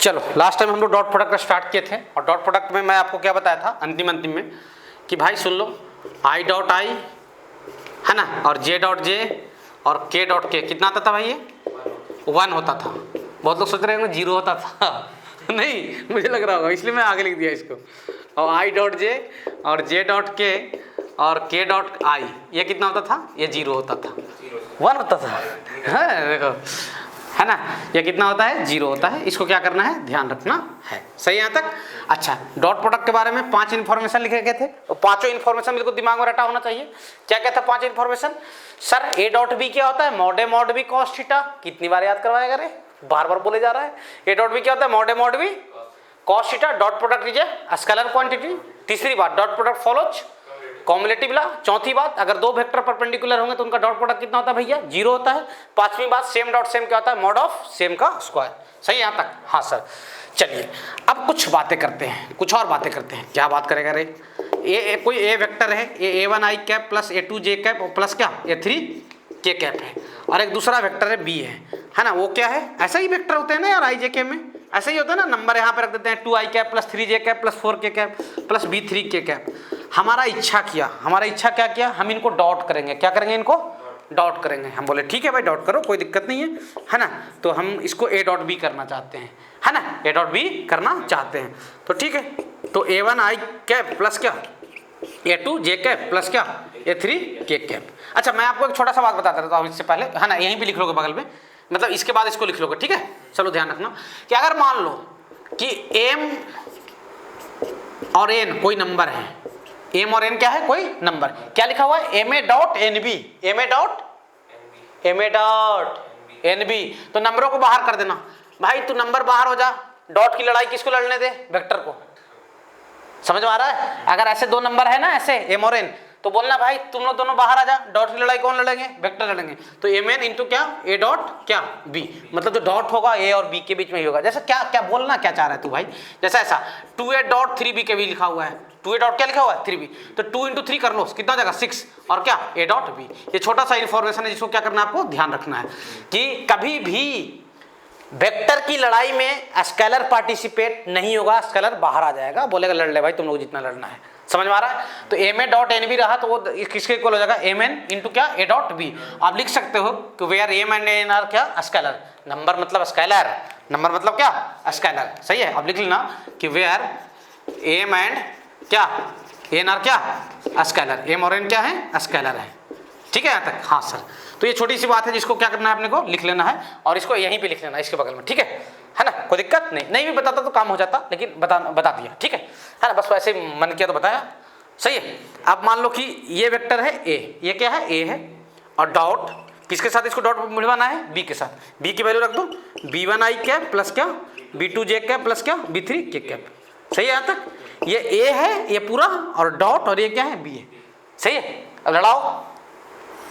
चलो last time हम लोग डॉट प्रोडक्ट स्टार्ट किए थे और डॉट प्रोडक्ट में मैं आपको क्या बताया था अंतिम में कि भाई सुन लो आई डॉट आई है ना और जे डॉट जे और के डॉट के कितना आता था भाई ये 1 होता था। बहुत लोग सोच रहे होंगे 0 होता था नहीं मुझे लग रहा होगा इसलिए मैं आगे लिख दिया इसको। और आई डॉट जे और जे डॉट के और के डॉट आई ये कितना होता था ये 0 होता था 1 होता था है देखो है ना ये कितना होता है 0 होता है। इसको क्या करना है ध्यान रखना है। सही यहाँ तक। अच्छा डॉट प्रोडक्ट के बारे में 5 इन्फॉर्मेशन लिखे गए थे और पांचों इन्फॉर्मेशन बिल्कुल दिमाग में रटा होना चाहिए। क्या क्या था 5 information. Sir A dot B क्या होता है मॉड बी कॉस थीटा। कितनी बार याद करवाया करे बार बार बोले जा रहा है। ए डॉट बी क्या होता है mod B cos theta. Dot product is a scalar quantity. तीसरी बात dot product follows commutative law. चौथी बात अगर 2 वेक्टर परपेंडिकुलर होंगे तो उनका डॉट प्रोडक्ट कितना होता है भैया 0 होता है। पांचवी बात सेम डॉट सेम क्या होता है मॉड ऑफ सेम का स्क्वायर। सही यहाँ तक। हाँ सर चलिए अब कुछ बातें करते हैं कुछ और बातें करते हैं। क्या बात करेगा रे कोई ए वेक्टर है ए1 आई कैप प्लस ए2 जे कैप प्लस क्या ए3 के कैप है और एक दूसरा वेक्टर है बी है ना वो क्या है ऐसा ही वेक्टर होते हैं ना यार आई जे के में ऐसा ही होता है ना। नंबर यहाँ पे रख देते हैं 2 आई कैप प्लस 3 जे कैप प्लस 4 के कैप प्लस b3 के कैप। हमारा इच्छा क्या किया हम इनको डॉट करेंगे। क्या करेंगे इनको डॉट करेंगे। हम बोले ठीक है भाई डॉट करो कोई दिक्कत नहीं है ना। तो हम इसको ए डॉट बी करना चाहते हैं है ना ए डॉट बी करना चाहते हैं तो ठीक है। तो ए1 आई कैप प्लस क्या ए2 जे कैप प्लस क्या ए3 के कैप। अच्छा मैं आपको एक छोटा सा बात बताता रहता हूँ इससे पहले है ना यहीं पे लिख लोगे बगल में मतलब इसके बाद इसको लिख लोगे ठीक है। चलो ध्यान रखना कि अगर मान लो कि एम और एन कोई नंबर है एम और एन क्या है कोई नंबर क्या लिखा हुआ है M A dot N B N B तो नंबरों को बाहर कर देना। भाई तू नंबर बाहर हो जा डॉट की लड़ाई किसको लड़ने दे वेक्टर को। समझ में आ रहा है। अगर ऐसे 2 नंबर है ना ऐसे एम और एन तो बोलना भाई तुम लोग दोनों बाहर आ जा डॉट की लड़ाई कौन लड़ेंगे वेक्टर लड़ेंगे। तो एम एन इंटू क्या ए डॉट क्या बी मतलब जो डॉट होगा ए और बी के बीच में ही होगा। जैसे क्या क्या बोलना क्या चाह रहा है तू भाई जैसा ऐसा 2a डॉट 3b के भी लिखा हुआ है 2a डॉट क्या लिखा हुआ है 3b तो 2 इंटू 3 कर लो कितना हो जाएगा 6 और क्या a डॉट b। ये छोटा सा इन्फॉर्मेशन है जिसको क्या करना है आपको ध्यान रखना है कि कभी भी वेक्टर की लड़ाई में स्केलर पार्टिसिपेट नहीं होगा स्केलर बाहर आ जाएगा बोलेगा लड़ ले भाई तुम लोग जितना लड़ना है। समझ में आ रहा है। तो M A dot N B रहा तो वो किसके इक्वल हो जाएगा एम एन इंटू क्या ए डॉट बी। आप लिख सकते हो कि where M and N are क्या स्केलर नंबर मतलब स्केलर नंबर मतलब क्या स्केलर। सही है। अब लिख लेना कि वेयर एम एंड क्या एन आर क्या स्केलर एम और एन क्या है स्केलर है। ठीक है यहाँ तक। हाँ सर तो ये छोटी सी बात है जिसको क्या करना है अपने को लिख लेना है और इसको यहीं पे लिख लेना है इसके बगल में ठीक है ना कोई दिक्कत नहीं भी बताता तो काम हो जाता लेकिन बता दिया ठीक है ना बस वैसे मन किया तो बताया। सही है। अब मान लो कि ये वेक्टर है ए ये क्या है ए है और डॉट किसके साथ इसको डॉट मिलवाना है बी के साथ बी की वैल्यू रख दो b1 आई कैप प्लस क्या b2 जे कैप प्लस क्या b3 के कैप। सही है यहाँ तक। ये ए है ये पूरा और डॉट और ये क्या है बी है। सही है। अब लड़ाओ।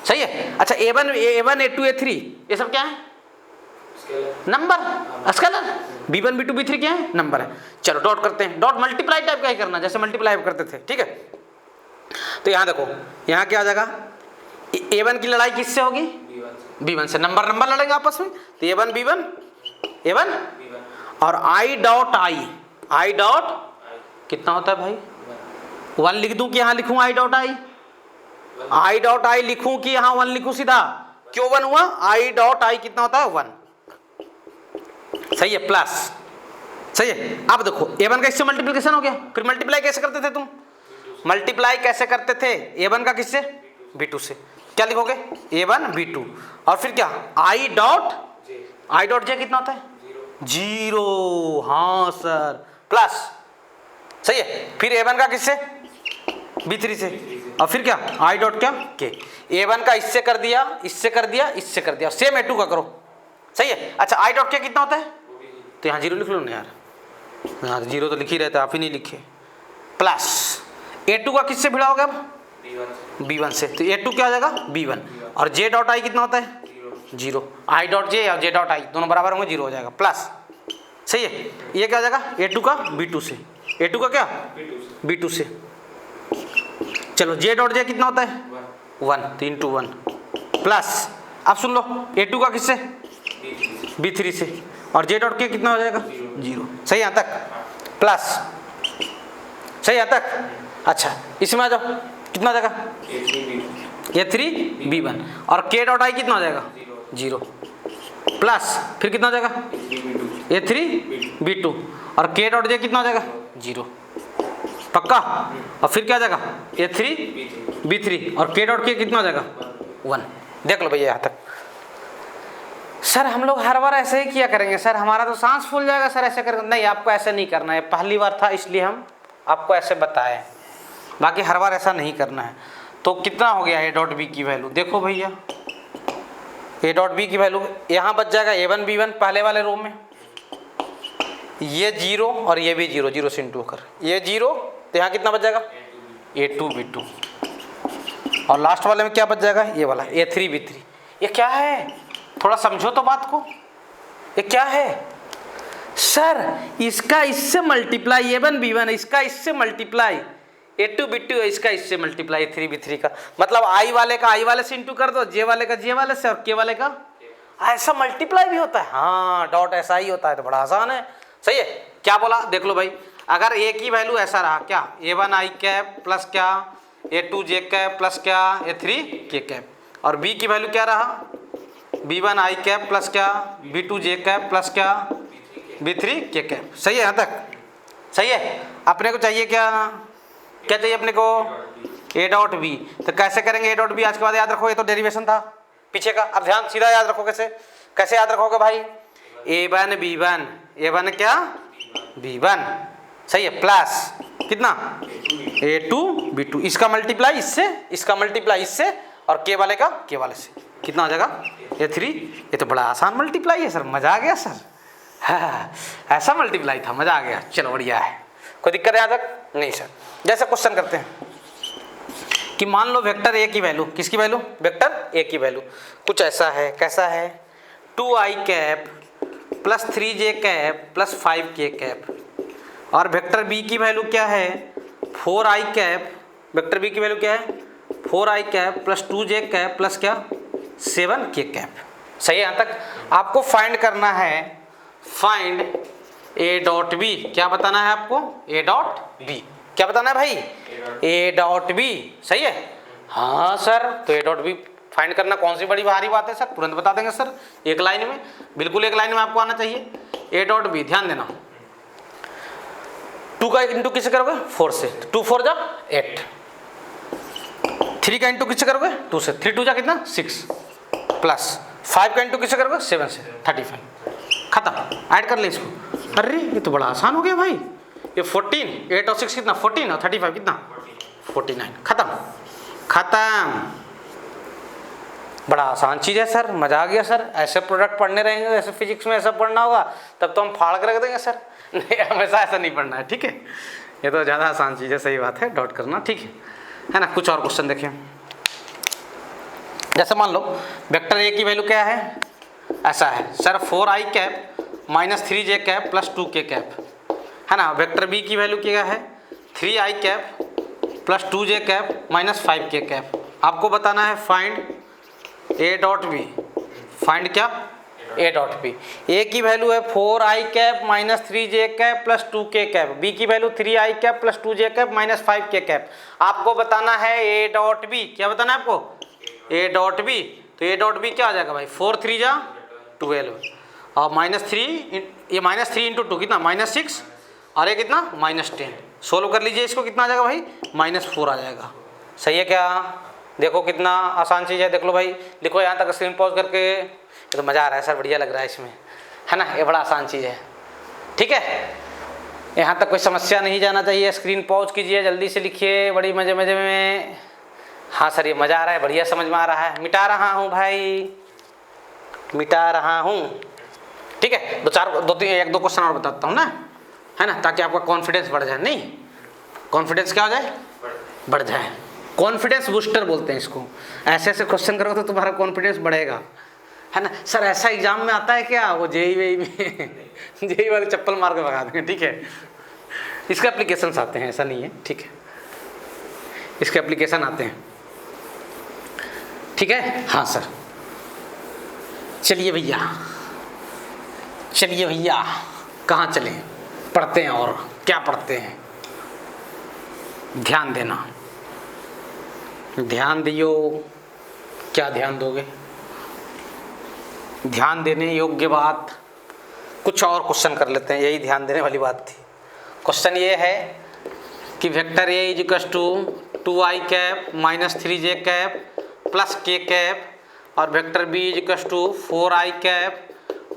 सही है। अच्छा a1 a2 a3 ये सब क्या है number scalar b1 b2 b3 क्या है नंबर है। चलो डॉट करते हैं डॉट मल्टीप्लाई टाइप का ही करना जैसे मल्टीप्लाई करते थे ठीक है। तो यहाँ देखो यहाँ क्या आ जाएगा a1 की लड़ाई किससे होगी b1 से नंबर लड़ेंगे आपस में तो a1 b1 a1 और i डॉट कितना होता है भाई 1 लिख दूं कि यहाँ लिखूं i डॉट आई लिखूं कि यहाँ 1 लिखूं सीधा क्यों 1 हुआ i डॉट आई कितना होता है 1। सही है प्लस। सही है। अब देखो a1 का इससे मल्टीप्लिकेशन हो गया फिर मल्टीप्लाई कैसे करते थे तुम मल्टीप्लाई कैसे करते थे a1 का किससे b2 से क्या लिखोगे a1 b2 और फिर क्या i डॉट जे कितना होता है 0। हाँ सर प्लस। सही है। फिर a1 का किससे b3 से और फिर क्या i डॉट क्या के a1 का इससे कर दिया इससे कर दिया सेम a2 का करो। सही है। अच्छा i डॉट क्या कितना होता है तो यहाँ 0 लिख लो ना यार 0 तो लिख ही रहता है आप ही नहीं लिखे प्लस a2 का किससे भिड़ा होगा अब b1 से तो a2 क्या हो जाएगा b1 और j डॉट आई कितना होता है 0 i डॉट जे और j डॉट आई दोनों बराबर होंगे 0 हो जाएगा प्लस। सही है। ये क्या हो जाएगा a2 का b2 से a2 का क्या b2 से। चलो j डॉट जे कितना होता है 1 तो इंटू 1 प्लस। अब सुन लो a2 का किससे b3 से और जे डॉट के कितना हो जाएगा 0। सही यहाँ तक, प्लस सही यहाँ तक। अच्छा इसमें आ जाओ, कितना हो जाएगा A3B1 और के डॉट आई कितना हो जाएगा 0 प्लस फिर कितना हो जाएगा A3B2 और के डॉट जे कितना हो जाएगा 0 पक्का। और फिर क्या आ जाएगा A3B3 और के डॉट के कितना हो जाएगा 1। देख लो भैया यहाँ तक। सर हम लोग हर बार ऐसे ही किया करेंगे सर, हमारा तो सांस फूल जाएगा सर ऐसे करेंगे। नहीं, आपको ऐसे नहीं करना है, पहली बार था इसलिए हम आपको ऐसे बताए, बाकी हर बार ऐसा नहीं करना है। तो कितना हो गया A डॉट बी की वैल्यू, देखो भैया A डॉट बी की वैल्यू यहाँ बच जाएगा A1 B1 पहले वाले रो में, ये 0 और ये भी 0, 0 से इंटू होकर ये 0, तो यहाँ कितना बच जाएगा A2 B2 और लास्ट वाले में क्या बच जाएगा ये वाला A3 B3। ये क्या है, थोड़ा समझो तो बात को, ये क्या है सर, इसका इससे मल्टीप्लाई A1 B1, इसका इससे मल्टीप्लाई A2 B2, इसका इससे मल्टीप्लाई A3 B3 का, मतलब आई वाले का आई वाले से इंटू कर दो, जे वाले का जे वाले से और के वाले का ऐसा मल्टीप्लाई भी होता है। हाँ डॉट ऐसा ही होता है, तो बड़ा आसान है। सही है, क्या बोला देख लो भाई, अगर A की वैल्यू ऐसा रहा क्या A1 आई कैप प्लस क्या A2 जे कैप प्लस क्या A3 के कैप, और B की वैल्यू क्या रहा B1 आई कैप प्लस क्या B2 जे कैप प्लस क्या B3 के कैप। सही है यहाँ तक, सही है। अपने को चाहिए क्या, क्या चाहिए अपने को A डॉट बी। तो कैसे करेंगे A डॉट बी, आज के बाद याद रखो, ये तो डेरिवेशन था पीछे का, अब ध्यान सीधा याद रखो। कैसे कैसे याद रखोगे भाई, A1 B1, A1 क्या B1, सही है, प्लस कितना A2 B2, इसका मल्टीप्लाई इससे, इसका मल्टीप्लाई इससे और के वाले का के वाले से, कितना हो जाएगा A3। ये तो बड़ा आसान मल्टीप्लाई है सर, मजा आ गया सर। हाँ ऐसा मल्टीप्लाई था, मजा आ गया, चलो बढ़िया है। कोई दिक्कत है यहाँ तक नहीं सर। जैसे क्वेश्चन करते हैं कि मान लो वेक्टर ए की वैल्यू, किसकी वैल्यू वेक्टर ए की वैल्यू कुछ ऐसा है, कैसा है 2i cap plus 3j cap plus 5k cap, और वेक्टर बी की वैल्यू क्या है 4i कैप, वेक्टर बी की वैल्यू क्या है 4i cap plus 2j cap plus क्या 7k कैप। सही है यहाँ तक। आपको फाइंड करना है, फाइंड ए डॉट बी, क्या बताना है आपको ए डॉट बी, क्या बताना है भाई ए डॉट बी। सही है, हाँ सर, तो ए डॉट बी फाइंड करना कौन सी बड़ी भारी बात है सर, तुरंत बता देंगे सर, एक लाइन में, बिल्कुल एक लाइन में आपको आना चाहिए। ए डॉट बी, ध्यान देना 2 का इंटू किससे करोगे 4 से, 2 4 जा 8, 3 का इंटू किससे करोगे 2 से, 3 2 जा कितना 6, प्लस 5 का इंटू किससे करोगे 7 से 35, खत्म, ऐड कर ले इसको। अरे ये तो बड़ा आसान हो गया भाई, ये 14, 8 और 6 कितना 14 और 35 कितना 49, खत्म खत्म। बड़ा आसान चीज़ है सर, मजा आ गया सर। ऐसे प्रोडक्ट पढ़ने रहेंगे, ऐसे फिजिक्स में ऐसा पढ़ना होगा तब तो हम फाड़ कर रख देंगे सर। नहीं हमेशा ऐसा नहीं पढ़ना है, ठीक है, ये तो ज़्यादा आसान चीज़ है, सही बात है, डॉट करना, ठीक है ना। कुछ और क्वेश्चन देखें, जैसे मान लो वेक्टर ए की वैल्यू क्या है, ऐसा है sir 4i cap minus 3j cap plus 2k cap, है ना। वेक्टर बी की वैल्यू क्या है 3i cap plus 2j cap minus 5k cap. आपको बताना है find A dot B, find क्या ए डॉट बी। ए की वैल्यू है 4i cap minus 3j cap plus 2k cap, B की value 3i cap plus 2j cap minus 5k cap. आपको बताना है ए डॉट बी, क्या बताना है आपको ए डॉट बी। तो ए डॉट बी क्या आ जाएगा भाई 4 3 जा 12 और माइनस 3, ये माइनस 3 इंटू 2 कितना -6 और ये कितना -10। सोल्व कर लीजिए इसको, कितना आ जाएगा भाई -4 आ जाएगा। सही है क्या, देखो कितना आसान चीज़ है, देख लो भाई, लिखो यहाँ तक स्क्रीन पॉज करके। ये तो मज़ा आ रहा है सर, बढ़िया लग रहा है इसमें, है ना, ये बड़ा आसान चीज़ है, ठीक है। यहाँ तक कोई समस्या नहीं जाना चाहिए, स्क्रीन पॉज कीजिए, जल्दी से लिखिए, बड़ी मज़े मज़े में। हाँ सर ये मज़ा आ रहा है, बढ़िया समझ में आ रहा है, मिटा रहा हूँ भाई, मिटा रहा हूँ, ठीक है। 1 2 क्वेश्चन और बताता हूँ ना, है ना, ताकि आपका कॉन्फिडेंस बढ़ जाए। नहीं, कॉन्फिडेंस क्या हो जाए बढ़ जाए, कॉन्फिडेंस बूस्टर बोलते हैं इसको। ऐसे ऐसे क्वेश्चन करोगे तो तुम्हारा कॉन्फिडेंस बढ़ेगा, है ना। सर ऐसा एग्जाम में आता है क्या, वो जेई वेई में जेई वाले चप्पल मार के भगा देंगे, ठीक है। इसके एप्लीकेशंस आते हैं, ऐसा नहीं है, ठीक है, इसके एप्लीकेशन आते हैं, ठीक है। हाँ सर चलिए भैया, चलिए भैया कहाँ चले, पढ़ते हैं। और क्या पढ़ते हैं, ध्यान देना, ध्यान दियो। क्या ध्यान दोगे, ध्यान देने योग्य बात कुछ और क्वेश्चन कर लेते हैं, यही ध्यान देने वाली बात थी। क्वेश्चन ये है कि vector A is equal to 2i cap minus 3j cap plus k cap और vector B is equal to 4i cap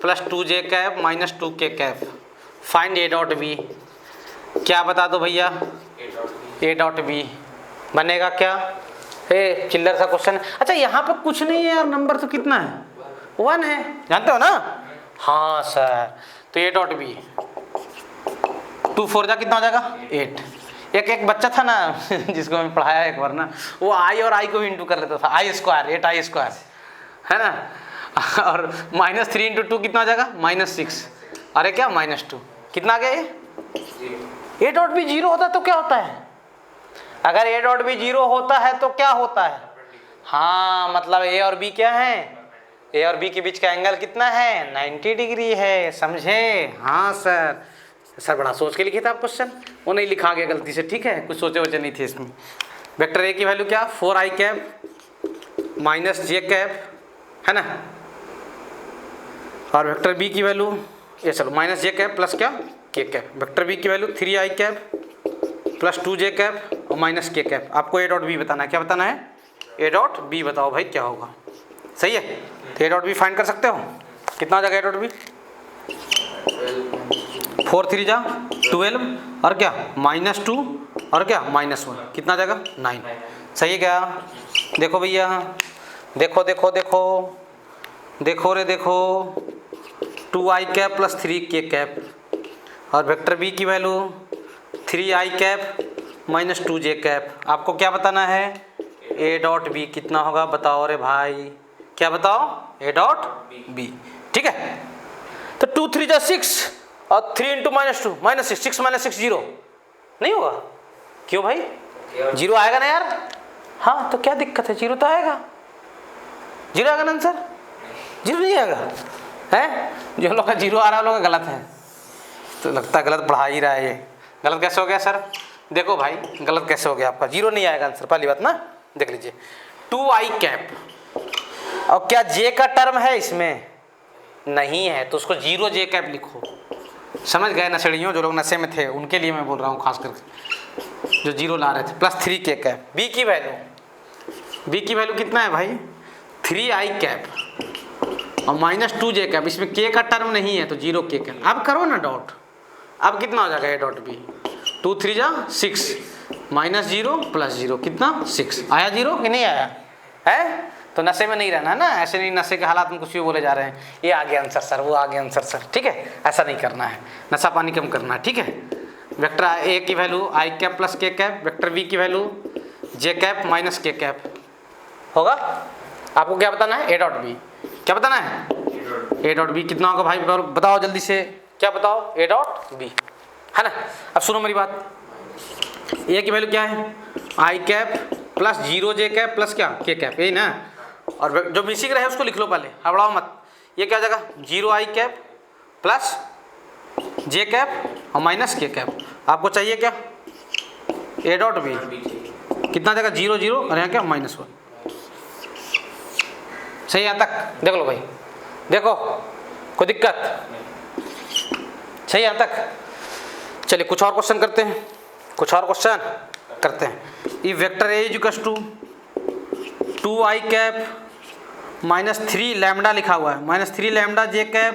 plus 2j cap minus 2k cap. Find A dot B. क्या बता दो भैया, ए dot B बनेगा क्या? ए चिल्लर सा question. अच्छा यहाँ पे कुछ नहीं है यार, नंबर तो कितना है, 1 है, जानते हो ना? हाँ सर, तो ए डॉट बी 2 4 जा कितना हो जाएगा 8। एक बच्चा था ना जिसको मैं पढ़ाया एक बार ना, वो आई और आई को भी इंटू कर लेता था, आई स्क्वायर 8i स्क्वायर, है ना। और माइनस 3 इंटू 2 कितना हो जाएगा -6। अरे क्या -2 कितना आ गया ये? ए डॉट बी 0 होता है तो क्या होता है? अगर ए डॉट बी 0 होता है तो क्या होता है? हाँ मतलब ए और बी क्या है, ए और बी के बीच का एंगल कितना है? 90 डिग्री है, समझे? हाँ सर, सर बड़ा सोच के लिखे थे आप क्वेश्चन, वो नहीं लिखा गया गलती से, ठीक है, कुछ सोचे वोचे नहीं थे इसमें। वेक्टर ए की वैल्यू क्या, 4i cap minus j cap, है ना। और वेक्टर बी की वैल्यू ये चलो माइनस j कैप प्लस क्या k कैप। वेक्टर बी की value 3i cap plus 2j cap और माइनस k कैप। आपको ए डॉट बी बताना है। क्या बताना है? ए डॉट बी बताओ भाई क्या होगा। सही है, तो ए डॉट बी फाइंड कर सकते हो। कितना हो जाएगा ए डॉट बी? 4 3 जा 12 और क्या -2 और क्या -1 कितना आ जाएगा 9। सही है क्या? देखो भैया, देखो देखो देखो देखो रे देखो, 2i cap plus 3k cap और वेक्टर बी की value 3i cap minus 2j cap. आपको क्या बताना है? ए डॉट बी कितना होगा बताओ रे भाई, क्या बताओ? ए डॉट बी, ठीक है। तो 2 3 जा 6 और 3 इंटू -2 -6 6 -6 0 नहीं होगा। क्यों भाई? 0 आएगा ना यार। हाँ तो क्या दिक्कत है, 0 तो आएगा, 0 आएगा ना आंसर। 0 नहीं आएगा है, जो लोग का 0 आ रहा है लोग गलत है, तो लगता है गलत पढ़ा ही रहा है ये। गलत कैसे हो गया सर? देखो भाई गलत कैसे हो गया आपका, 0 नहीं आएगा आंसर, पहली बात ना देख लीजिए। 2i कैप और क्या j का टर्म है इसमें? नहीं है, तो उसको 0j कैप लिखो। समझ गए नशेड़ियों, जो लोग नशे में थे उनके लिए मैं बोल रहा हूँ खास करके, जो 0 ला रहे थे। Plus 3k cap. बी की वैल्यू कितना है भाई? 3i कैप और -2j कैप। इसमें k का टर्म नहीं है तो 0k कैप। अब करो ना डॉट, अब कितना हो जाएगा ए डॉट बी? 2 3 जा 6 -0 प्लस 0 कितना 6। आया 0 कि नहीं आया है? तो नशे में नहीं रहना है ना, ऐसे नहीं नशे के हालात में कुछ भी बोले जा रहे हैं, ये आ गया आंसर सर, वो आ गया आंसर सर, ठीक है, ऐसा नहीं करना है, नशा पानी कम करना है, ठीक है। वेक्टर ए की value I cap plus K cap, vector B की value J cap minus K cap होगा। आपको क्या बताना है? A dot B. क्या बताना है? ए डॉट बी कितना होगा भाई बताओ जल्दी से, क्या बताओ? ए डॉट बी, है ना। अब सुनो मेरी बात, ए की वैल्यू क्या है? I cap plus 0j cap plus क्या के कैप, यही ना। और जो मिसिंग रहे उसको लिख लो पहले, हड़बड़ाओ मत। ये क्या हो जाएगा? 0i cap plus j cap और माइनस के कैप। आपको चाहिए क्या? ए डॉट बी कितना जाएगा? 0 0 और यहाँ क्या -1। सही यहाँ तक देख लो भाई, देखो कोई दिक्कत? सही यहाँ तक। चलिए कुछ और क्वेश्चन करते हैं, कुछ और क्वेश्चन करते हैं। ये vector A equals to 2i cap minus 3 lambda लिखा हुआ है, -3 lambda j cap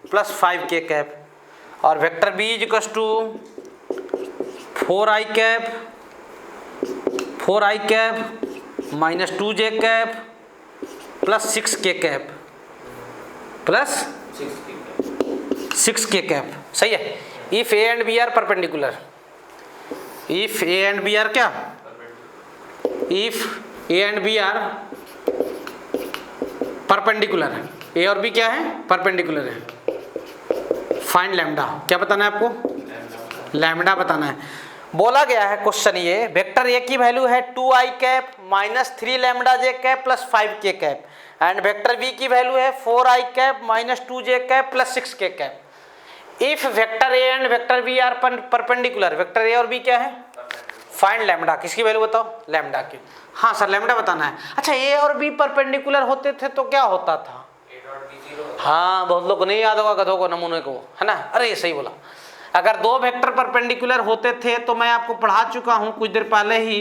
plus 5k cap. और vector B equals to 4i cap minus 2j cap plus 6k cap plus 6k cap. सही है। If A and B are perpendicular, if A and B are क्या? If A and B are perpendicular है, A और B क्या है? Perpendicular है। Find lambda. क्या बताना है आपको? लैम्डा बताना है। बोला गया है क्वेश्चन ये, वेक्टर ए की वैल्यू है 2i cap minus 3 lambda J cap plus 5k cap. And vector v की वैल्यू है 4i cap minus 2j cap plus 6k cap. If vector a and vector v are perpendicular, vector a और b क्या है, find lambda, किसकी value बताओ, lambda की। हाँ sir lambda बताना है। अच्छा a और b परपेंडिकुलर होते थे तो क्या होता था, हाँ बहुत लोग को नहीं याद होगा, गधों को, नमूने को, है ना, अरे सही बोला। अगर दो वेक्टर परपेंडिकुलर होते थे तो मैं आपको पढ़ा चुका हूं कुछ देर पहले ही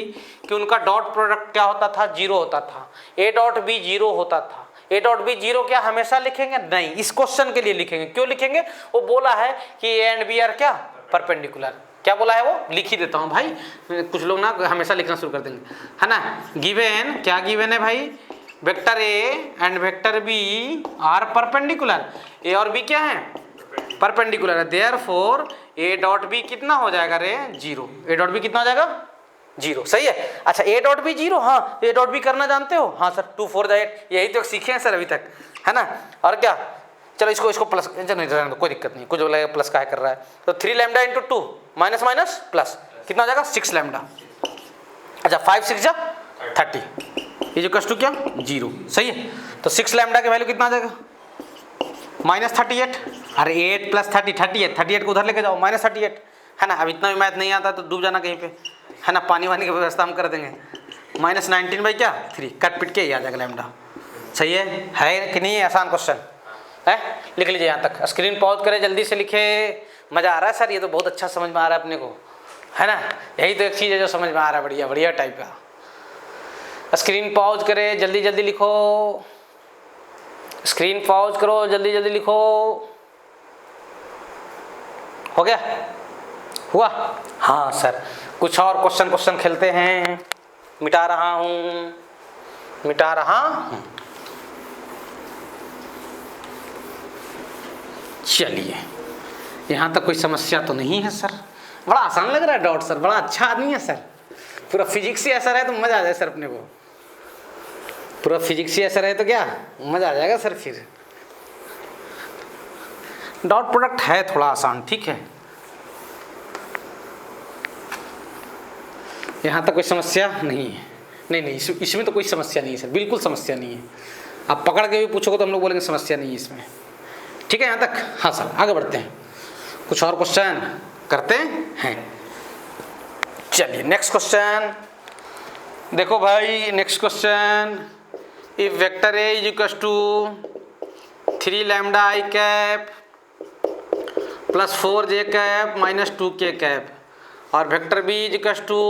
कि उनका डॉट प्रोडक्ट क्या होता था, जीरो होता था। a डॉट b जीरो होता था। a डॉट b जीरो क्या हमेशा लिखेंगे, नहीं, इस क्वेश्चन के लिए लिखेंगे। क्यों लिखेंगे, वो बोला है कि a एंड b आर क्या परपेंडिकुलर, क्या बोला है वो, लिख ही देता हूं भाई, कुछ लोग ना हमेशा लिखना शुरू कर देंगे, है ना। गिवन, क्या गिवन है भाई, vector a and vector b are perpendicular, a और b क्या है, परपेंडिकुलर है, देयरफॉर a डॉट b कितना हो जाएगा रे, जीरो। a डॉट b कितना हो जाएगा, जीरो, सही है। अच्छा a डॉट b जीरो, हाँ a डॉट b करना जानते हो, हाँ सर 2 4 8, यही तो सीखे हैं सर अभी तक, है ना। और क्या, चलो इसको प्लस, नहीं कोई दिक्कत नहीं, कुछ बोला प्लस का है कर रहा है, तो 3 lambda into 2 minus minus plus कितना हो जाएगा, 6 लैम्डा। अच्छा 5 6 जा 30, ये जो कस्ट क्या, जीरो, सही है। तो 6 लैम्डा की वैल्यू कितना आ जाएगा, माइनस 38, अरे 8 प्लस 30 38 को उधर लेके जाओ, माइनस 38, है ना। अब इतना भी मैथ नहीं आता तो डूब जाना कहीं पे, है ना, पानी वानी की व्यवस्था हम कर देंगे। माइनस 19 बाई क्या 3, कट पिट के ही आ जाएगा लैम्डा, सही है कि नहीं, आसान क्वेश्चन है, लिख लीजिए यहाँ तक। स्क्रीन पॉज करें, जल्दी से लिखे, मज़ा आ रहा है सर, ये तो बहुत अच्छा समझ में आ रहा है अपने को, है ना, यही तो एक चीज़ है जो समझ में आ रहा है, बढ़िया बढ़िया टाइप का। स्क्रीन पॉज करें, जल्दी जल्दी लिखो, स्क्रीन पॉज करो, जल्दी जल्दी लिखो। हो गया, हुआ, हाँ सर कुछ और क्वेश्चन खेलते हैं, मिटा रहा हूँ। चलिए यहाँ तक कोई समस्या तो नहीं है सर, बड़ा आसान लग रहा है डॉट सर, बड़ा अच्छा आदमी है सर, पूरा फिजिक्स ही ऐसा रहे तो मजा आ जाए सर, अपने को पूरा फिजिक्स ही ऐसा रहे तो क्या मजा आ जाएगा सर। फिर डॉट प्रोडक्ट है थोड़ा आसान, ठीक है, यहाँ तक कोई समस्या नहीं है, नहीं इसमें तो कोई समस्या नहीं है सर, बिल्कुल समस्या नहीं है। आप पकड़ के भी पूछोगे तो हम लोग बोलेंगे समस्या नहीं है इसमें, ठीक है यहाँ तक। हाँ सर आगे बढ़ते हैं, कुछ और क्वेश्चन करते हैं। चलिए नेक्स्ट क्वेश्चन देखो भाई, next question, if vector A is equal to 3 lambda I cap plus 4j cap minus 2k cap और vector B is equal to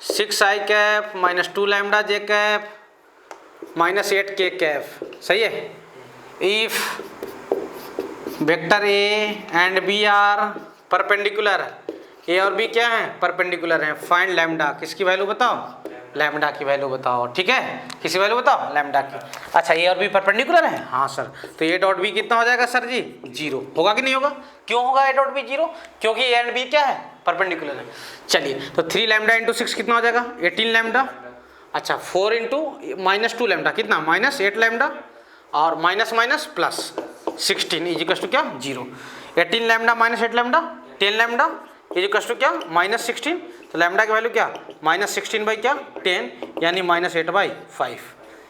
6i cap minus 2 lambda j cap minus 8k cap, सही है। If vector A and B are perpendicular, A और B क्या है, perpendicular हैं, find lambda, किसकी value बताओ, lambda की वैल्यू बताओ, ठीक है, किसी वैल्यू बताओ, लैम्डा की। अच्छा ए और बी परपेंडिकुलर है, हाँ सर, तो ए डॉट बी कितना हो जाएगा सर जी, जीरो, होगा कि नहीं होगा, क्यों होगा ए डॉट बी जीरो, क्योंकि ए एंड बी क्या है, परपेंडिकुलर है। चलिए तो 3 लैम्डा इंटू 6 कितना हो जाएगा, 18 लैम्डा। अच्छा 4 इंटू माइनस 2 लैम्डा कितना, माइनस 8 लैम्डा और minus minus plus 16 is equal to क्या, zero. 18 lambda minus 8 lambda 10 lambda is equal to क्या, माइनस 16, तो लैम्डा की वैल्यू क्या, माइनस 16 बाई क्या 10 यानी माइनस 8 बाई 5,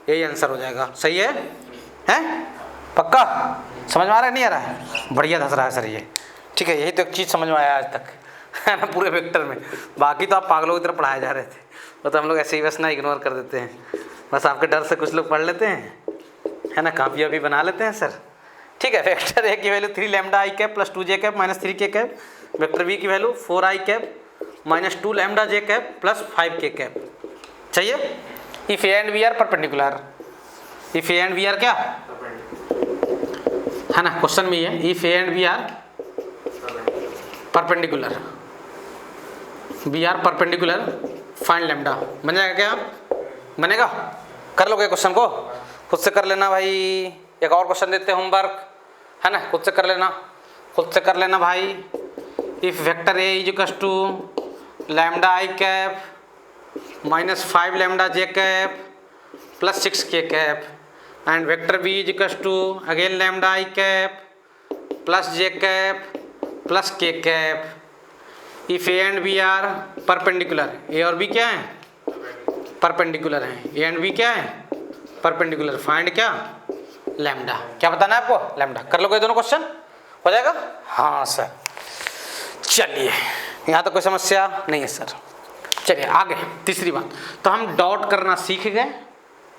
यही आंसर हो जाएगा, सही है, पक्का समझ में आ रहा है, नहीं आ रहा है, बढ़िया धस रहा है सर ये, ठीक है, यही तो एक चीज़ समझ में आया आज तक, है ना, पूरे वेक्टर में। बाकी तो आप पागलों की तरह पढ़ाए जा रहे थे, वो तो हम लोग ऐसे ही बस ना इग्नोर कर देते हैं, बस आपके डर से कुछ लोग पढ़ लेते हैं, है ना, कापियाँ भी बना लेते हैं सर, ठीक है। वेक्टर ए की value 3 lambda I cap plus 2j cap minus 3k cap, vector B की value 4i cap minus 2 lambda j cap plus 5k cap, चाहिए। If A and B are perpendicular, if A and B are क्या है ना, question में है, if A and B are perpendicular, B are perpendicular find lambda, बन जाएगा क्या, बनेगा, कर लोगे क्वेश्चन को, खुद से कर लेना भाई। एक और क्वेश्चन देते हैं होमवर्क, है ना, खुद से कर लेना भाई। If vector A is equal to lambda I cap minus 5 lambda j cap plus 6k cap and vector B is equal to again lambda I cap plus j cap plus k cap. If A and B are perpendicular, A और B क्या है, perpendicular हैं, ए and B क्या है, perpendicular, find क्या, lambda. क्या बताना है आपको, लैम्डा। कर लोगे दोनों क्वेश्चन, हो जाएगा। हाँ सर, चलिए यहाँ तो कोई समस्या नहीं है सर। चलिए आगे, तीसरी बात, तो हम डॉट करना सीख गए।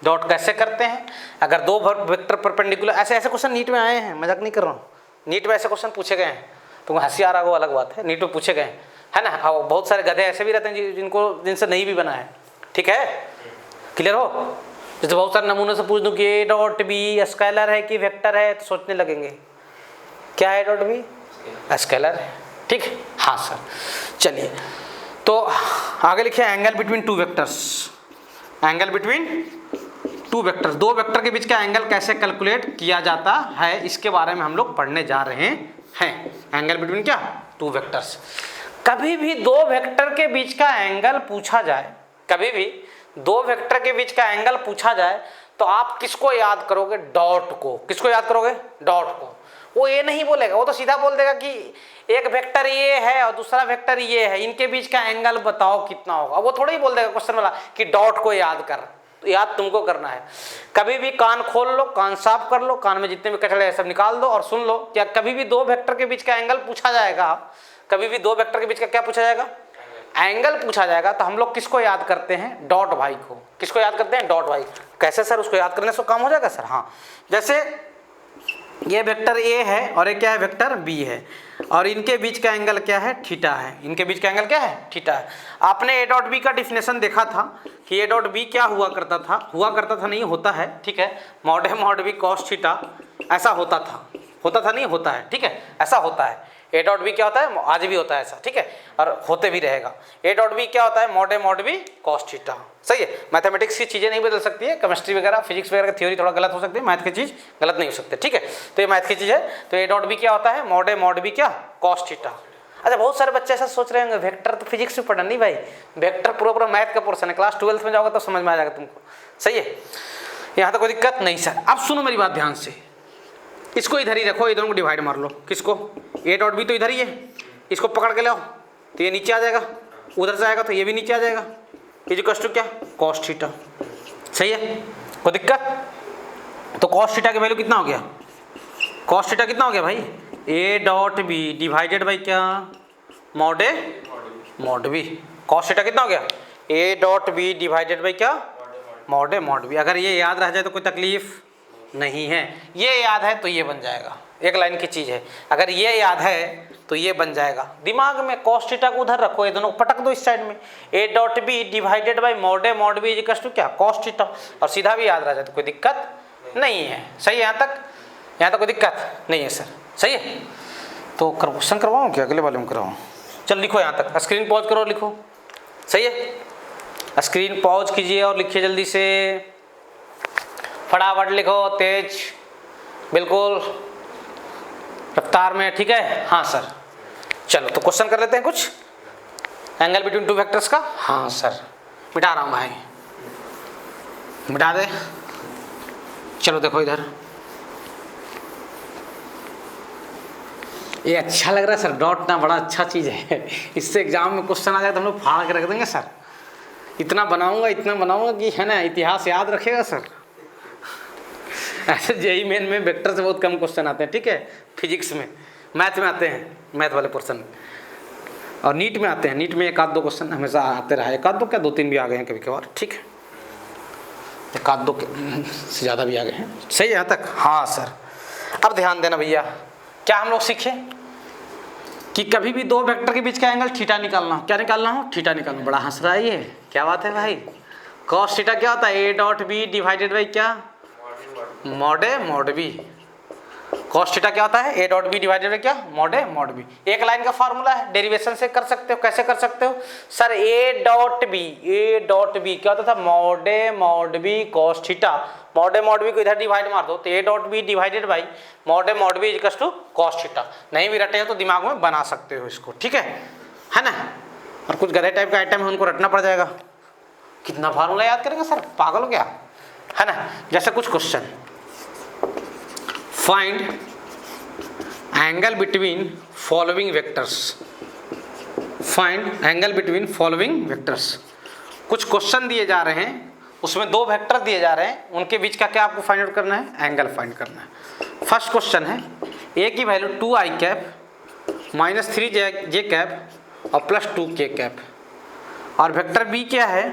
डॉट कैसे करते हैं, अगर दो वेक्टर परपेंडिकुलर, ऐसे ऐसे क्वेश्चन नीट में आए हैं, मजाक नहीं कर रहा हूँ, नीट में ऐसे क्वेश्चन पूछे गए हैं। तो हंसी आ रहा हो अलग बात है, नीट में पूछे गए है ना। और बहुत सारे गधे ऐसे भी रहते हैं जिनसे नहीं भी बना है, ठीक है, क्लियर हो। जैसे बहुत सारे नमूने से पूछ दूं कि ए डॉट बी स्केलर है कि वेक्टर है, तो सोचने लगेंगे क्या है डॉट बी, स्केलर है, ठीक है। हाँ सर, चलिए तो आगे लिखिए, angle between two vectors. Angle between two vectors, दो वेक्टर के बीच का एंगल कैसे कैलकुलेट किया जाता है, इसके बारे में हम लोग पढ़ने जा रहे हैं। एंगल बिटवीन क्या, टू वेक्टर्स। कभी भी दो वेक्टर के बीच का एंगल पूछा जाए, कभी भी दो वेक्टर के बीच का एंगल पूछा जाए, तो आप किसको याद करोगे, डॉट को। किसको याद करोगे, डॉट को। वो ये नहीं बोलेगा, वो तो सीधा बोल देगा कि एक वेक्टर ये है और दूसरा वेक्टर ये है, इनके बीच का एंगल बताओ कितना होगा। वो थोड़ा ही बोल देगा क्वेश्चन वाला कि डॉट को याद कर। तो याद तुमको करना है। कभी भी कान खोल लो, कान साफ कर लो, कान में जितने भी कचड़े हैं सब निकाल दो और सुन लो। क्या कभी भी दो वेक्टर के बीच का एंगल पूछा जाएगा, कभी भी दो वेक्टर के बीच का क्या पूछा जाएगा, एंगल पूछा जाएगा, तो हम लोग किसको याद करते हैं, डॉट भाई को। किसको याद करते हैं, डॉट भाई। कैसे सर, उसको याद करने से काम हो जाएगा सर। हाँ, जैसे ये वेक्टर ए है और ये क्या है, वेक्टर बी है, और इनके बीच का एंगल क्या है, थीटा है। इनके बीच का एंगल क्या है, थीटा है। आपने ए डॉट बी का डिफिनेशन देखा था कि ए डॉट बी क्या हुआ करता था नहीं, होता है, ठीक है, mod A mod B cos theta, ऐसा होता था नहीं, होता है, ठीक है, ऐसा होता है। ए डॉट बी क्या होता है, आज भी होता है ऐसा, ठीक है, और होते भी रहेगा। ए डॉट बी क्या होता है, mod A mod B cos theta. सही है, मैथमेटिक्स की चीज़ें नहीं बदल सकती है, केमिस्ट्री वगैरह फिजिक्स वगैरह की थ्योरी थोड़ा गलत हो सकती है, मैथ की चीज़ गलत नहीं हो सकती, ठीक है। तो ये मैथ की चीज़ है। तो ए डॉट बी क्या होता है, मॉड ए मॉड बी क्या, कॉस थीटा। अच्छा, बहुत सारे बच्चे ऐसा सोच रहे होंगे वेक्टर तो फिजिक्स में पढ़ा, नहीं भाई, वेक्टर पूरा मैथ का पोर्सन है, क्लास 12th में जाओगे तो समझ में आ जाएगा तुमको। सही है, यहाँ तो कोई दिक्कत नहीं सर। अब सुनो मेरी बात ध्यान से, इसको इधर ही रखो, इधर को डिवाइड मार लो। किसको, ए डॉट बी तो इधर ही है, इसको पकड़ के लाओ तो ये नीचे आ जाएगा, उधर से आएगा तो ये भी नीचे आ जाएगा। ये जो टू क्या, कॉस थीटा। सही है, कोई दिक्कत। तो कॉस थीटा की वैल्यू कितना हो गया, कॉस थीटा कितना हो गया भाई, A dot B divided by क्या, mod A mod B. Cos theta कितना हो गया, A dot B divided by क्या, मॉड ए मॉड बी। अगर ये याद रह जाए तो कोई तकलीफ नहीं है, ये याद है तो ये बन जाएगा, एक लाइन की चीज़ है। अगर ये याद है तो ये बन जाएगा दिमाग में। कॉस थीटा को उधर रखो, ये दोनों पटक दो इस साइड में, A dot B divided by mod A mod B equals to क्या, कॉस थीटा, और सीधा भी याद रह जाए तो कोई दिक्कत नहीं है। सही है, यहाँ तक कोई दिक्कत नहीं है सर। सही है, तो क्वेश्चन करवाऊँ क्या, अगले वाले में करवाऊँ। चल लिखो यहाँ तक, स्क्रीन पॉज करो, लिखो। सही है, स्क्रीन पॉज कीजिए और लिखिए जल्दी से, फटाफट लिखो, तेज, बिल्कुल रफ्तार में, ठीक है। हाँ सर, चलो तो क्वेश्चन कर लेते हैं कुछ, एंगल बिटवीन टू वेक्टर्स का। हाँ सर, मिटा रहा हूँ भाई, मिटा दे। चलो देखो इधर, ये अच्छा लग रहा है सर, डॉट ना बड़ा अच्छा चीज़ है, इससे एग्जाम में क्वेश्चन आ जाए तो हम लोग फाड़ के रख देंगे सर। इतना बनाऊंगा कि है ना, इतिहास याद रखेगा सर। ऐसे जेई मेन में वेक्टर से बहुत कम क्वेश्चन आते हैं, ठीक है, फिजिक्स में, मैथ में आते हैं, मैथ वाले पोर्सन, और नीट में आते हैं। नीट में एक आध दो क्वेश्चन हमेशा आते रहा, एक आध दो क्या, 2-3 भी आ गए हैं कभी कभार, ठीक है, एक आध दो से ज़्यादा भी आ गए हैं। सही है यहाँ तक। हाँ सर, अब ध्यान देना भैया, क्या हम लोग सीखे कि कभी भी दो वेक्टर के बीच का एंगल थीटा निकालना हो। क्या निकालना हो, थीटा निकालना। बड़ा हंस रहा है ये, क्या बात है भाई। कॉस थीटा क्या होता है, A dot B divided by क्या, mod A mod B. Cos theta क्या होता है, A dot B divided by क्या, मॉड ए मॉड बी। एक लाइन का फार्मूला है, डेरिवेशन से कर सकते हो। कैसे कर सकते हो सर, ए डॉट बी क्या होता था, mod A mod B cos theta. Mod A mod B को इधर डिवाइड मार दो तो A dot B divided by mod A mod B equals to cos theta. नहीं भी रटे हो तो दिमाग में बना सकते हो इसको, ठीक है ना। और कुछ गधे टाइप का आइटम है, उनको रटना पड़ जाएगा। कितना फार्मूला याद करेंगे सर, पागल हो क्या, है ना। जैसे कुछ question, find angle between following vectors, find angle between following vectors. कुछ क्वेश्चन दिए जा रहे हैं उसमें दो वेक्टर दिए जा रहे हैं, उनके बीच का क्या आपको फाइंड आउट करना है, एंगल फाइंड करना है। फर्स्ट क्वेश्चन है ए की value 2i cap minus 3j cap और प्लस 2k कैप, और वेक्टर बी क्या है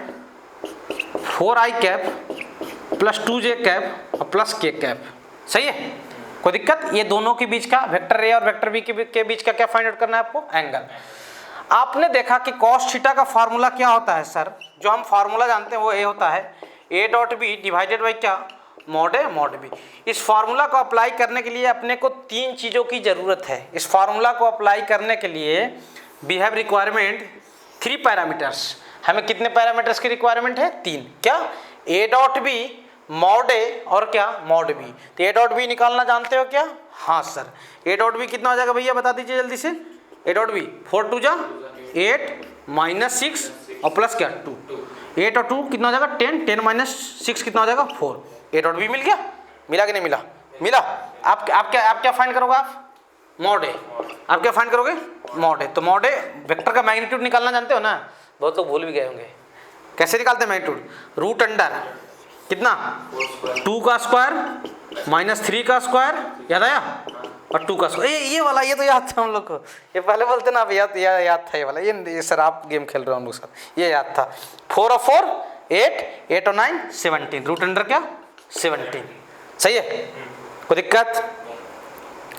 4i cap plus 2j cap और प्लस k कैप। सही है, कोई दिक्कत? ये दोनों के बीच का वेक्टर ए और वेक्टर बी के बीच का क्या फाइंड आउट करना है आपको, एंगल। आपने देखा कि कॉस थीटा का फार्मूला क्या होता है सर, जो हम फार्मूला जानते हैं वो ए होता है A dot B divided by क्या, मॉड ए मॉड बी। इस फार्मूला को अप्लाई करने के लिए अपने को तीन चीज़ों की ज़रूरत है। इस फार्मूला को अप्लाई करने के लिए वी हैव रिक्वायरमेंट 3 पैरामीटर्स। हमें कितने पैरामीटर्स की रिक्वायरमेंट है, 3। क्या, ए डॉट बी, मॉड ए और क्या, मॉड बी। तो ए डॉट बी निकालना जानते हो क्या? हाँ सर। ए डॉट बी कितना हो जाएगा भैया, बता दीजिए जल्दी से। ए डॉट बी 4 2 जा 8 माइनस 6 और प्लस क्या 2, 8 और 2 कितना हो जाएगा 10, 10 माइनस 6 कितना हो जाएगा 4। ए डॉट बी मिल गया, मिला कि नहीं मिला? मिला। आप क्या फाइंड करोगे, आप मॉड ए। आप क्या फाइंड करोगे, मॉड ए। तो मॉड ए वेक्टर का मैग्नीट्यूड निकालना जानते हो ना, बहुत लोग भूल भी गए होंगे। कैसे निकालते हैं मैग्नीट्यूड, रूट अंडर कितना 2 का स्क्वायर माइनस 3 का स्क्वायर, याद आया, और 2 का स्क्वायर। ये वाला ये तो याद था हम लोग को, ये पहले बोलते ना, याद था ये वाला। ये सर आप गेम खेल रहे हो हम लोग साथ, ये याद था। 4 और 4 8, 8 और 9 17, रूट अंडर क्या 17। सही है, कोई दिक्कत?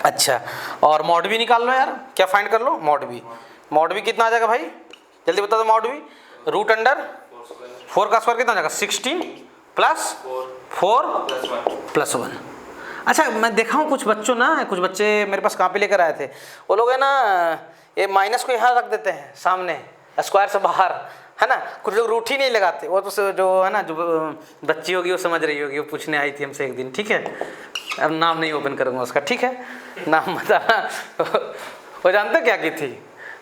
अच्छा, और मॉड बी निकाल लो यार, क्या फाइंड कर लो, मॉड बी। मॉड बी कितना आ जाएगा भाई, जल्दी बता दो। मॉड बी रूट अंडर 4 का स्क्वायर कितना आ जाएगा 16 प्लस 4 प्लस 1। अच्छा, मैं देखा हूँ कुछ बच्चों ना, कुछ बच्चे मेरे पास कॉपी लेकर आए थे, वो लोग है ना ये माइनस को यहाँ रख देते हैं सामने, स्क्वायर से बाहर, है ना। कुछ लोग रूट ही नहीं लगाते। वो तो जो है ना, जो बच्ची होगी वो समझ रही होगी, वो पूछने आई थी हमसे एक दिन, ठीक है। अब नाम नहीं ओपन करूँगा उसका, ठीक है, नाम बताना। वो जानते क्या की थी,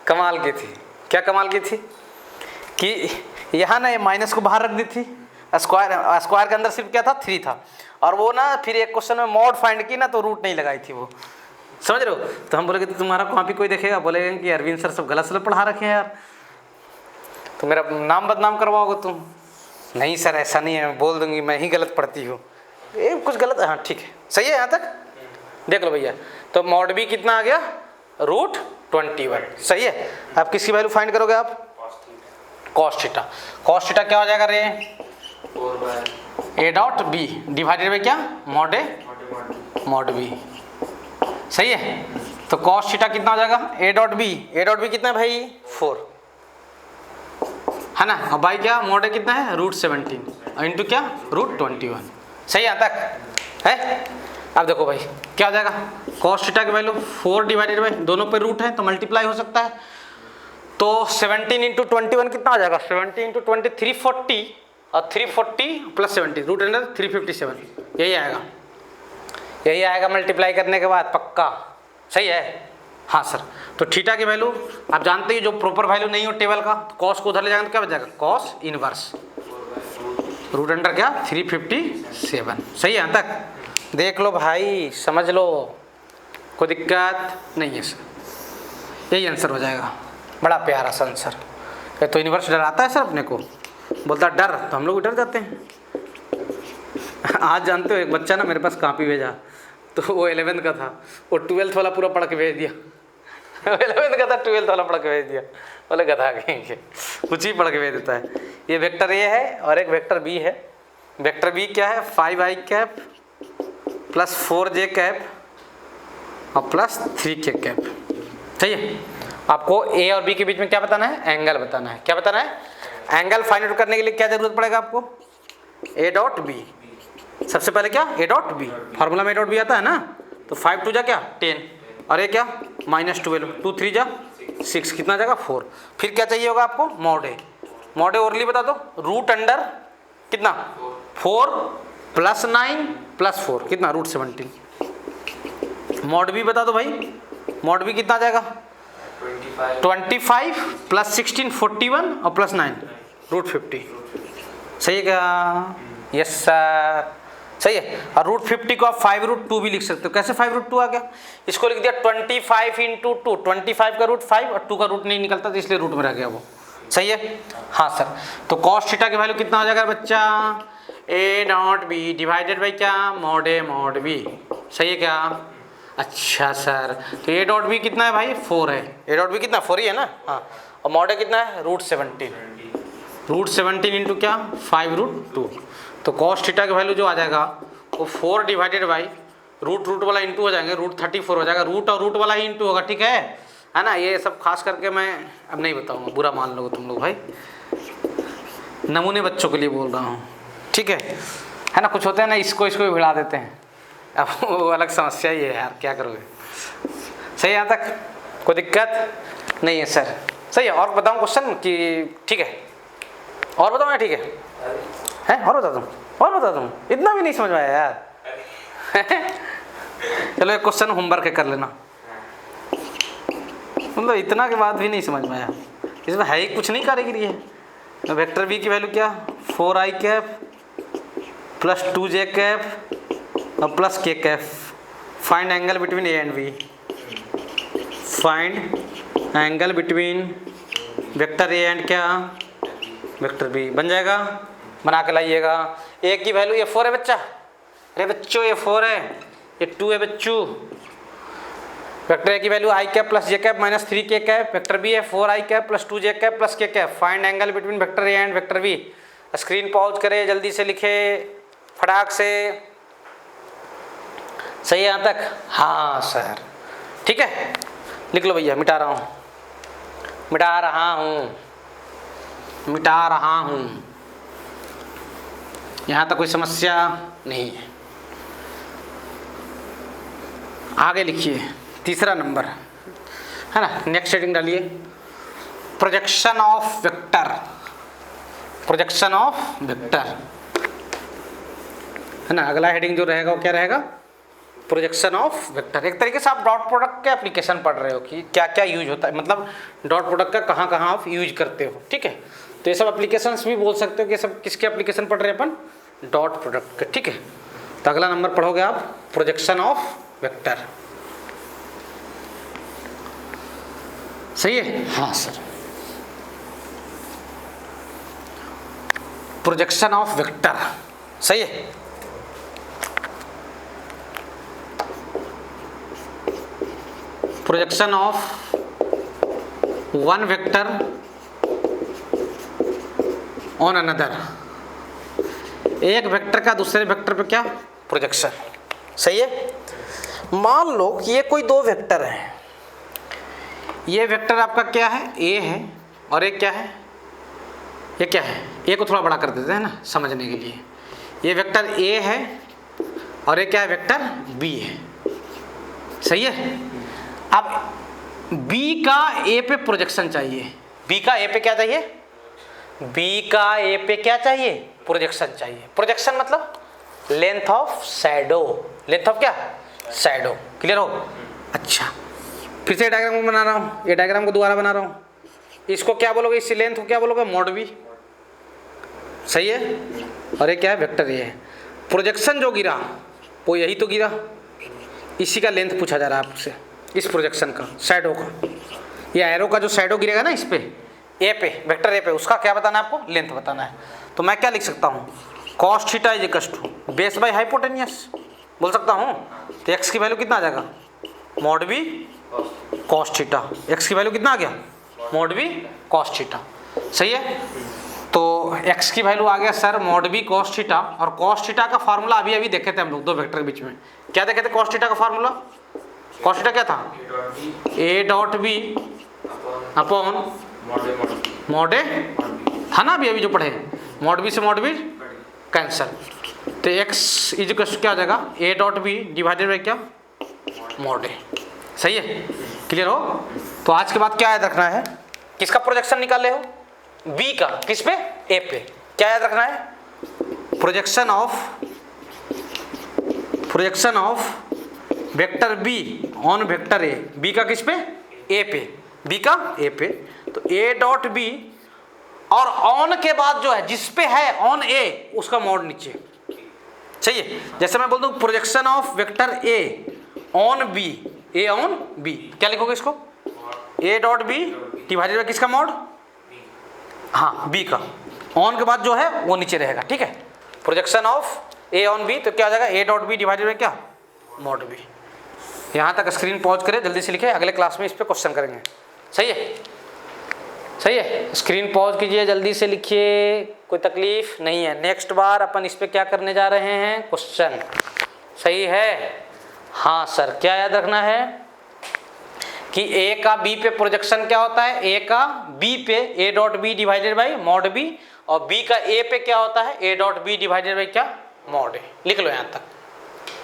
कमाल की थी। क्या कमाल की थी कि यहाँ ना ये माइनस को बाहर रख दी थी, स्क्वायर के अंदर सिर्फ क्या था 3 था, और वो ना फिर एक क्वेश्चन में मॉड फाइंड की ना, तो रूट नहीं लगाई थी वो, समझ रहे हो। तो हम बोले कि तुम्हारा कॉपी कोई देखेगा, बोलेगा कि अरविंद सर सब गलत पढ़ा रखे हैं यार, तो मेरा नाम बदनाम करवाओगे तुम। नहीं सर ऐसा नहीं है, बोल दूंगी मैं ही गलत पढ़ती हूँ, ये कुछ गलत। हाँ ठीक है, सही है, यहाँ तक देख लो भैया। तो मॉड बी कितना आ गया, रूट 21। सही है। आप किसकी वैल्यू फाइंड करोगे, आप कॉस थीटा। कॉस थीटा क्या हो जाएगा रे, A dot B divided by क्या, मॉड ए मॉड बी। सही है। तो कॉस थीटा कितना हो जाएगा, ए डॉट बी कितना है भाई 4, है ना, और बाई क्या मॉड ए कितना है रूट 17 इंटू क्या रूट 21। सही है, तक है। अब देखो भाई क्या हो जाएगा, कॉस थीटा की वैल्यू 4 डिवाइडेड बाई, दोनों पे रूट है तो मल्टीप्लाई हो सकता है, तो 17 इंटू 21 कितना आ जाएगा, 17 इंटू 20 340, और 340 प्लस 70 रूट अंडर 357, यही आएगा मल्टीप्लाई करने के बाद, पक्का। सही है। हाँ सर। तो थीटा की वैल्यू आप जानते हैं, जो प्रॉपर वैल्यू नहीं हो टेबल का, तो कॉस को उधर ले जाएंगे तो क्या बच जाएगा, कॉस इनवर्स रूट अंडर क्या 357। सही है, यहाँ तक देख लो भाई, समझ लो, कोई दिक्कत नहीं है सर, यही आंसर हो जाएगा। बड़ा प्यारा सा आंसर। ये तो इनवर्स डर आता है सर अपने को, बोलता डर, तो हम लोग डर जाते हैं। आज जानते हो एक बच्चा ना मेरे पास कॉपी भेजा, तो वो 11th का था, वो 12th वाला पूरा पढ़ के भेज दिया। 11th का था, 12th वाला पढ़ के भेज दिया। बोले गधा कहेंगे, कुछ ही पढ़ के भेज देता है। ये वेक्टर ए है और एक वेक्टर बी है। वेक्टर बी क्या है, 5i cap plus 4j cap और प्लस 3k कैप। सही है। आपको ए और बी के बीच में क्या बताना है, एंगल बताना है। क्या बताना है, एंगल फाइंड आउट करने के लिए क्या जरूरत पड़ेगा आपको, ए डॉट बी। सबसे पहले क्या, ए डॉट बी, फार्मूला में ए डॉट बी आता है ना, तो 5 2 जा क्या 10, और ये क्या -12, 2 3 जा 6, कितना जाएगा 4। फिर क्या चाहिए होगा आपको, mod A. Mod A orally बता दो, रूट अंडर कितना 4 प्लस 9 प्लस 4 कितना रूट 17। मॉड बी बता दो भाई, मॉड बी कितना जाएगा 25 प्लस 16 41 और प्लस 9 रूट 50। सही है क्या, यस सर, सही है। और रूट 50 को आप 5√2 भी लिख सकते हो। कैसे 5√2 आ गया, इसको लिख दिया 25 इंटू 2, 25 का रूट 5 और 2 का रूट नहीं निकलता, तो इसलिए रूट में रह गया वो। सही है। हाँ सर। तो कॉस थीटा की वैल्यू कितना हो जाएगा बच्चा, A dot B divided by क्या, मॉड ए मॉड बी। सही है क्या? अच्छा सर, तो ए डॉट बी कितना है भाई, 4 है। ए डॉट बी कितना, 4 ही है ना? हाँ, और मॉड ए कितना है, √17। √17 इंटू क्या, 5√2। तो कॉस थीटा की वैल्यू जो आ जाएगा वो 4 डिवाइडेड बाई रूट वाला इंटू हो जाएंगे, √34 हो जाएगा। रूट और रूट वाला ही इंटू होगा, ठीक है ना? ये सब खास करके मैं अब नहीं बताऊंगा, बुरा मान लो तुम लोग भाई, नमूने बच्चों के लिए बोल रहा हूँ, ठीक है ना? कुछ होते हैं ना, इसको भी भिड़ा देते हैं, अब वो अलग समस्या ही है यार, क्या करोगे? सही है यहाँ तक, कोई दिक्कत नहीं है सर? सही है। और बताऊँ क्वेश्चन कि ठीक है, और बताऊँ या ठीक है? और बता दूँ, इतना भी नहीं समझ में आया यार। चलो एक क्वेश्चन होमवर्क कर लेना, मतलब इतना के बाद भी नहीं समझ में आया, इसमें है ही कुछ नहीं कारीगरी है। वेक्टर बी की वैल्यू क्या, 4i cap plus 2j cap और plus k cap. Find angle between A and B. Find angle between vector A and क्या, वेक्टर बी। बन जाएगा, बना के लाइएगा। ए की वैल्यू ये 4 है बच्चा, अरे बच्चों ये 4 है, ये 2 है बच्चों। वेक्टर ए की value i cap plus j cap minus 3k cap. Vector B है 4i cap plus 2j cap plus k cap. Find angle between vector A and vector B. Screen pause करे, जल्दी से लिखे फटाक से। सही है यहाँ तक? हाँ सर, ठीक है, लिख लो भैया। मिटा रहा हूँ। यहाँ तक कोई समस्या नहीं है। आगे लिखिए, तीसरा नंबर है ना, नेक्स्ट हेडिंग डालिए, projection of vector. Projection of vector है ना, अगला हेडिंग जो रहेगा वो क्या रहेगा, प्रोजेक्शन ऑफ वेक्टर। एक तरीके से आप डॉट प्रोडक्ट के एप्लीकेशन पढ़ रहे हो कि क्या क्या यूज होता है, मतलब डॉट प्रोडक्ट का कहाँ कहाँ आप यूज करते हो, ठीक है? तो ये सब एप्लीकेशंस भी बोल सकते हो कि सब किसके एप्लीकेशन पढ़ रहे हैं अपन, डॉट प्रोडक्ट के, ठीक है? तो अगला नंबर पढ़ोगे आप, प्रोजेक्शन ऑफ वेक्टर। सही है? हाँ सर, प्रोजेक्शन ऑफ वेक्टर। सही है। Projection of one vector on another. एक वेक्टर का दूसरे वेक्टर पे क्या, प्रोजेक्शन। सही है। मान लो कि ये कोई दो वेक्टर हैं, ये वेक्टर आपका क्या है, ए है, और एक क्या है, ये क्या है, ए को थोड़ा बड़ा कर देते हैं ना समझने के लिए। ये वेक्टर ए है और ये क्या है, वेक्टर बी है। सही है। अब बी का ए पे प्रोजेक्शन चाहिए, बी का ए पे क्या चाहिए, बी का ए पे क्या चाहिए, प्रोजेक्शन चाहिए। प्रोजेक्शन मतलब length of shadow, length of क्या, शैडो। क्लियर हो? अच्छा, फिर से डायग्राम को बना रहा हूँ, ये डायग्राम को दोबारा बना रहा हूँ। इसको क्या बोलोगे, इस लेंथ को क्या बोलोगे, मॉड बी। सही है। और ये क्या है, वेक्टर ए है। प्रोजेक्शन जो गिरा वो यही तो गिरा, इसी का लेंथ पूछा जा रहा है आपसे, इस प्रोजेक्शन का, शैडो का। ये एरो का जो शैडो गिरेगा ना इस पे, ए पे, वेक्टर ए पे, उसका क्या बताना है आपको, लेंथ बताना है। तो मैं क्या लिख सकता हूँ, cos theta is equal to base by hypotenuse बोल सकता हूँ। तो एक्स की वैल्यू कितना आ जाएगा, mod B cos theta. X की वैल्यू कितना आ गया, मॉड बी कॉस थीटा। सही है। तो एक्स की वैल्यू आ गया sir mod B cos theta, और कॉस थीटा का फार्मूला अभी अभी देखे थे हम लोग दो वेक्टर के बीच में। क्या देखे थे कॉस थीटा का फार्मूला, कॉस थीटा क्या था, A dot B upon mod A, है ना, अभी अभी जो पढ़े, मॉड बी से मॉड बी कैंसल। तो एक्स इज इक्वल टू क्या आ जाएगा, A dot B divided by क्या, मॉड ए। सही है। क्लियर हो? तो आज के बाद क्या याद रखना है, किसका प्रोजेक्शन निकाल ले हो, बी का, किस पे, ए पे। क्या याद रखना है, projection of vector B on vector A. B का किस पे, ए पे, बी का ए पे। तो ए डॉट बी और ऑन के बाद जो है जिस पे है ऑन ए, उसका मॉड नीचे। सही है। जैसे मैं बोल दूं projection of vector A on B, A on B, क्या लिखोगे इसको, A dot B divided by किसका मॉड, हाँ बी का, ऑन के बाद जो है वो नीचे रहेगा। ठीक है। Projection of A on B, तो क्या हो जाएगा A dot B divided by क्या, मॉड बी। यहाँ तक स्क्रीन पॉज करें, जल्दी से लिखे, अगले क्लास में इस पर क्वेश्चन करेंगे। सही है, सही है, स्क्रीन पॉज कीजिए, जल्दी से लिखिए, कोई तकलीफ नहीं है। नेक्स्ट बार अपन इस पे क्या करने जा रहे हैं, क्वेश्चन। सही है, हाँ सर, क्या याद रखना है कि ए का बी पे प्रोजेक्शन क्या होता है, ए का बी पे A dot B divided by mod B, और बी का ए पे क्या होता है, A dot B divided by क्या, मॉड ए। लिख लो यहाँ तक।